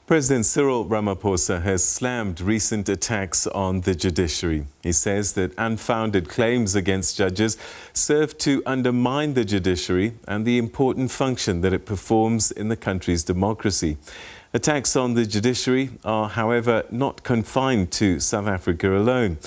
President Cyril Ramaphosa has slammed recent attacks on the judiciary. He says that unfounded claims against judges serve to undermine the judiciary and the important function that it performs in the country's democracy. Attacks on the judiciary are, however, not confined to South Africa alone.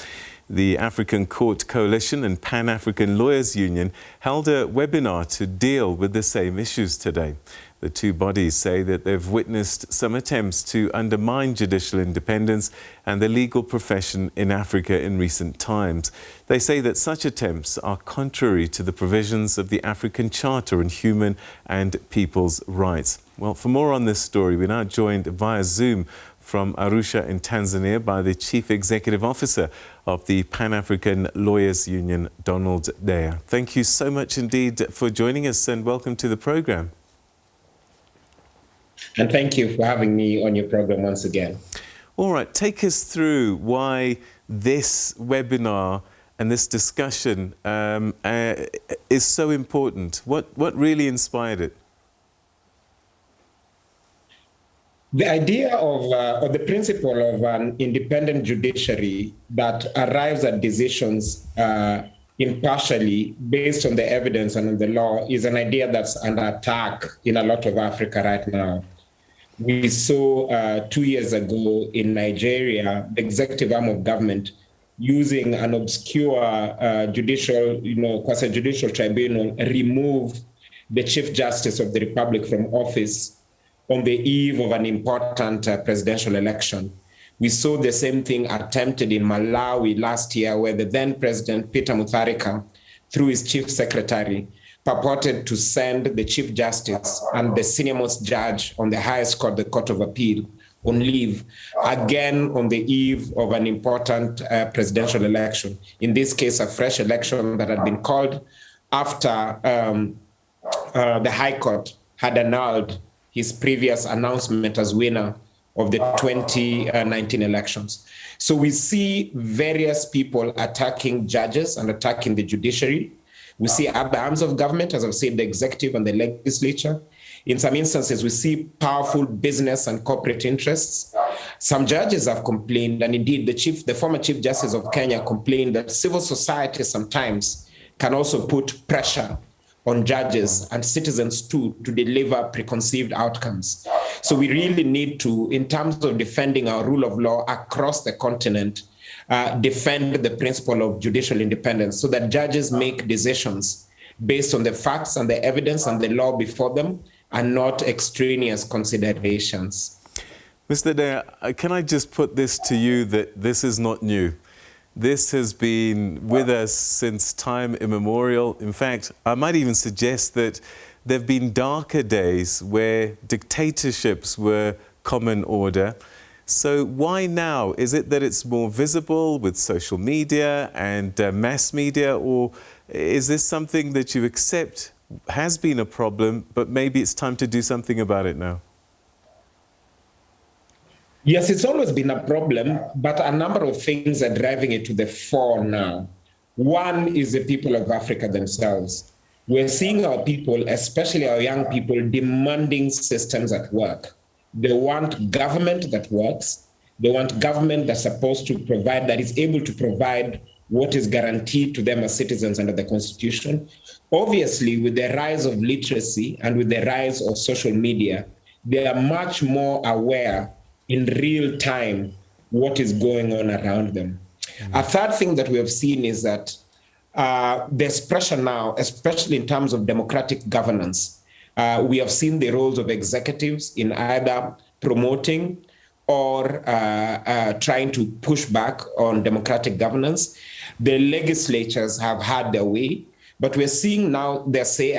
The African Court Coalition and Pan-African Lawyers Union held a webinar to deal with the same issues today. The two bodies say that they've witnessed some attempts to undermine judicial independence and the legal profession in Africa in recent times. They say that such attempts are contrary to the provisions of the African Charter on Human and People's Rights. Well, for more on this story, we're now joined via Zoom from Arusha in Tanzania by the Chief Executive Officer of the Pan-African Lawyers Union, Donald Deya. Thank you so much indeed for joining us and welcome to the program. And thank you for having me on your program once again. All right, take us through why this webinar and this discussion is so important. What really inspired it? The idea of the principle of an independent judiciary that arrives at decisions impartially based on the evidence and on the law is an idea that's under attack in a lot of Africa right now. We saw 2 years ago in Nigeria, the executive arm of government using an obscure judicial, quasi-judicial tribunal, remove the Chief Justice of the Republic from office on the eve of an important presidential election. We saw the same thing attempted in Malawi last year, where the then President Peter Mutharika, through his chief secretary, purported to send the Chief Justice and the senior-most judge on the highest court, the Court of Appeal, on leave, again on the eve of an important presidential election. In this case, a fresh election that had been called after the High Court had annulled his previous announcement as winner of the 2019 elections. So we see various people attacking judges and attacking the judiciary. We see other arms of government, as I've said, the executive and the legislature. In some instances, we see powerful business and corporate interests. Some judges have complained, and indeed the former Chief Justice of Kenya complained that civil society sometimes can also put pressure on judges and citizens too to deliver preconceived outcomes. So we really need to, in terms of defending our rule of law across the continent, defend the principle of judicial independence so that judges make decisions based on the facts and the evidence and the law before them and not extraneous considerations. Mr. Deya, can I just put this to you that this is not new? This has been with us since time immemorial. In fact, I might even suggest that there have been darker days where dictatorships were common order. So why now? Is it that it's more visible with social media and mass media, or is this something that you accept has been a problem, but maybe it's time to do something about it now? Yes, it's always been a problem, but a number of things are driving it to the fore now. One is the people of Africa themselves. We're seeing our people, especially our young people, demanding systems at work. They want government that works. They want government that's supposed to provide, that is able to provide what is guaranteed to them as citizens under the Constitution. Obviously, with the rise of literacy and with the rise of social media, they are much more aware in real time what is going on around them. A third thing that we have seen is that there's pressure now, especially in terms of democratic governance. We have seen the roles of executives in either promoting or trying to push back on democratic governance. The legislatures have had their way, but we're seeing now their say,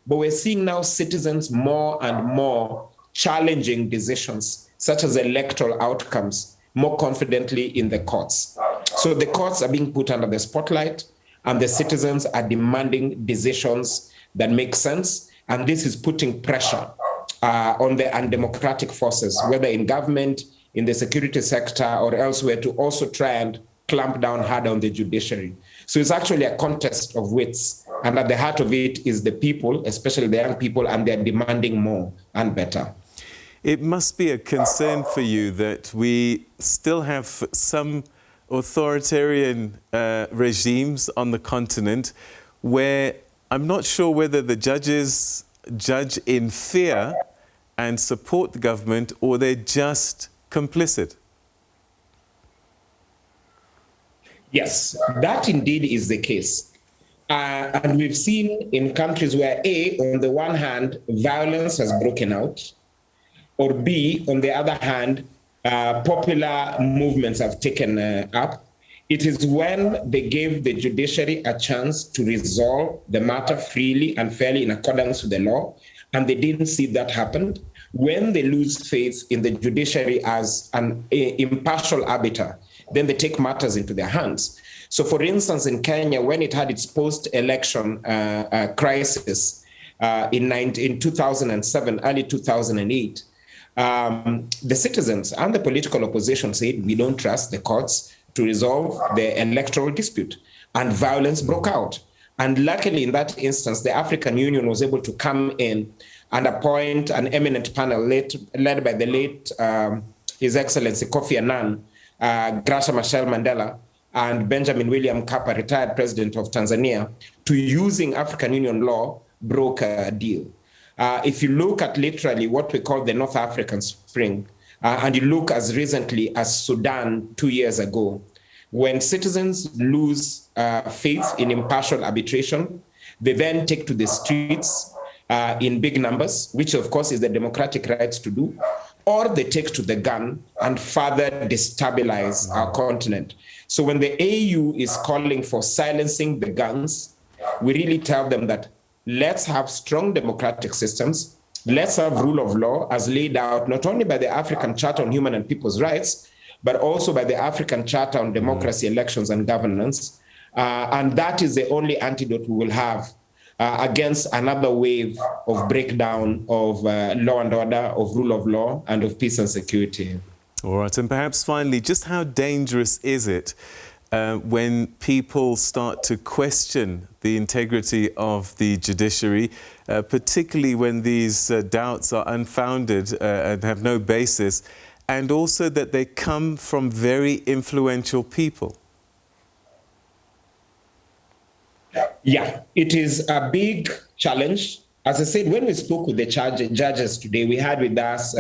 but we're seeing now citizens more and more challenging decisions, such as electoral outcomes, more confidently in the courts. So the courts are being put under the spotlight, and the citizens are demanding decisions that make sense. And this is putting pressure on the undemocratic forces, whether in government, in the security sector, or elsewhere, to also try and clamp down harder on the judiciary. So it's actually a contest of wits. And at the heart of it is the people, especially the young people, and they're demanding more and better. It must be a concern for you that we still have some authoritarian regimes on the continent where I'm not sure whether the judges judge in fear and support the government, or they're just complicit. Yes, that indeed is the case. And we've seen in countries where A, on the one hand, violence has broken out, or B, on the other hand, popular movements have taken up. It is when they gave the judiciary a chance to resolve the matter freely and fairly in accordance with the law, and they didn't see that happen. When they lose faith in the judiciary as an impartial arbiter, then they take matters into their hands. So, for instance, in Kenya, when it had its post-election crisis in 2007, early 2008, the citizens and the political opposition said, we don't trust the courts to resolve the electoral dispute, and violence broke out. And luckily, in that instance, the African Union was able to come in and appoint an eminent panel led by the late His Excellency Kofi Annan, Graça Machel Mandela, and Benjamin William Mkapa, retired president of Tanzania, to using African Union law, broke a deal. If you look at literally what we call the North African Spring, and you look as recently as Sudan 2 years ago, when citizens lose faith in impartial arbitration, they then take to the streets in big numbers, which of course is the democratic rights to do, or they take to the gun and further destabilize our continent. So when the AU is calling for silencing the guns, we really tell them that let's have strong democratic systems, let's have rule of law as laid out not only by the African Charter on Human and People's Rights, but also by the African Charter on Democracy, Elections and Governance. And that is the only antidote we will have against another wave of breakdown of law and order, of rule of law, and of peace and security. All right, and perhaps finally, just how dangerous is it when people start to question the integrity of the judiciary, particularly when these doubts are unfounded and have no basis, and also that they come from very influential people? Yeah, it is a big challenge. As I said, when we spoke with the judges today, we had with us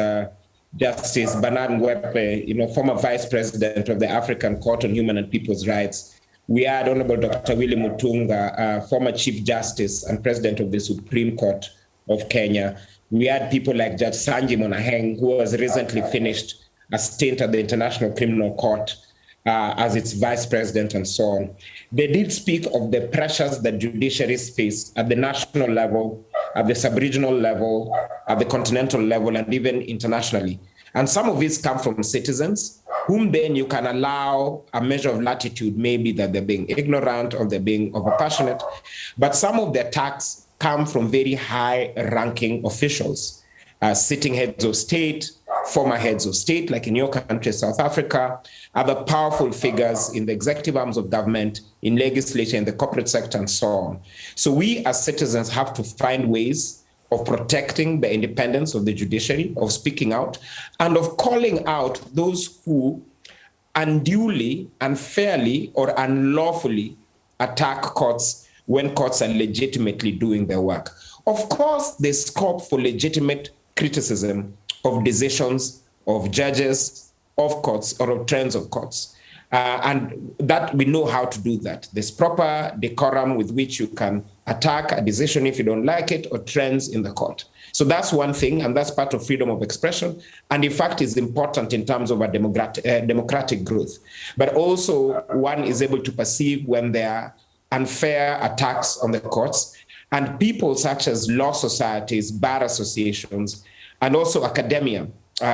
Justice Bernard Ngwepe, former Vice President of the African Court on Human and People's Rights. We had Honorable Dr. Willy Mutunga, former Chief Justice and President of the Supreme Court of Kenya. We had people like Judge Sanji Monaheng, who has recently finished a stint at the International Criminal Court as its vice president and so on. They did speak of the pressures that judiciaries face at the national level, at the sub-regional level, at the continental level, and even internationally. And some of these come from citizens, whom then you can allow a measure of latitude, maybe that they're being ignorant or they're being overpassionate. But some of the attacks come from very high-ranking officials, sitting heads of state, former heads of state, like in your country, South Africa, other powerful figures in the executive arms of government, in legislature, in the corporate sector, and so on. So we as citizens have to find ways of protecting the independence of the judiciary, of speaking out, and of calling out those who unduly, unfairly, or unlawfully attack courts when courts are legitimately doing their work. Of course, there's scope for legitimate criticism of decisions of judges, of courts, or of trends of courts. And that we know how to do that. There's proper decorum with which you can attack a decision if you don't like it, or trends in the court. So that's one thing, and that's part of freedom of expression. And in fact, is important in terms of a democratic growth. But also, one is able to perceive when there are unfair attacks on the courts, and people such as law societies, bar associations, and also academia,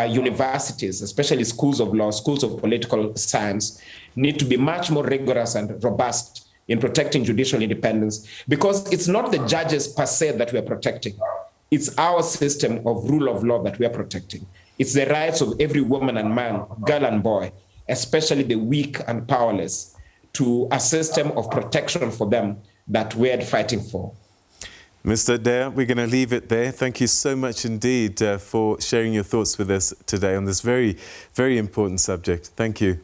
universities, especially schools of law, schools of political science, need to be much more rigorous and robust in protecting judicial independence, because it's not the judges per se that we are protecting. It's our system of rule of law that we are protecting. It's the rights of every woman and man, girl and boy, especially the weak and powerless, to a system of protection for them that we're fighting for. Mr. Deya, we're going to leave it there. Thank you so much indeed for sharing your thoughts with us today on this very, very important subject. Thank you.